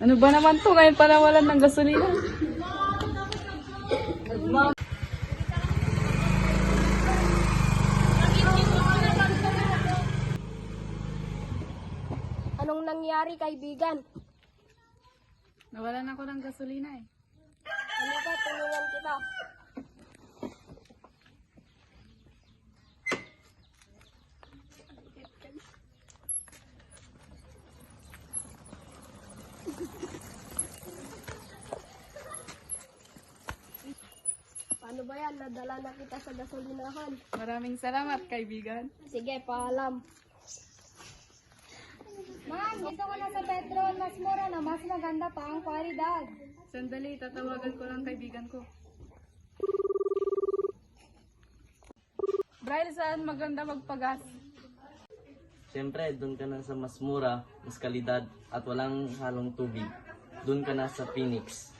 Ano ba naman to? Ngayon pa nawalan ng gasolina. Anong nangyari, kaibigan? Nawalan ako ng gasolina eh. Ano ka, tulungan kita. Paano ba yan? Nadala na kita sa gasolinahan. Maraming salamat, kaibigan. Sige, paalam. Man, dito ko na sa petrol. Mas mura na, mas maganda pa ang kwalidad. Sandali, tatawagan ko lang kaibigan ko. Brian, saan maganda magpagas? Siyempre, doon ka na sa mas mura, mas kalidad, at walang halong tubig. Doon ka na sa Phoenix.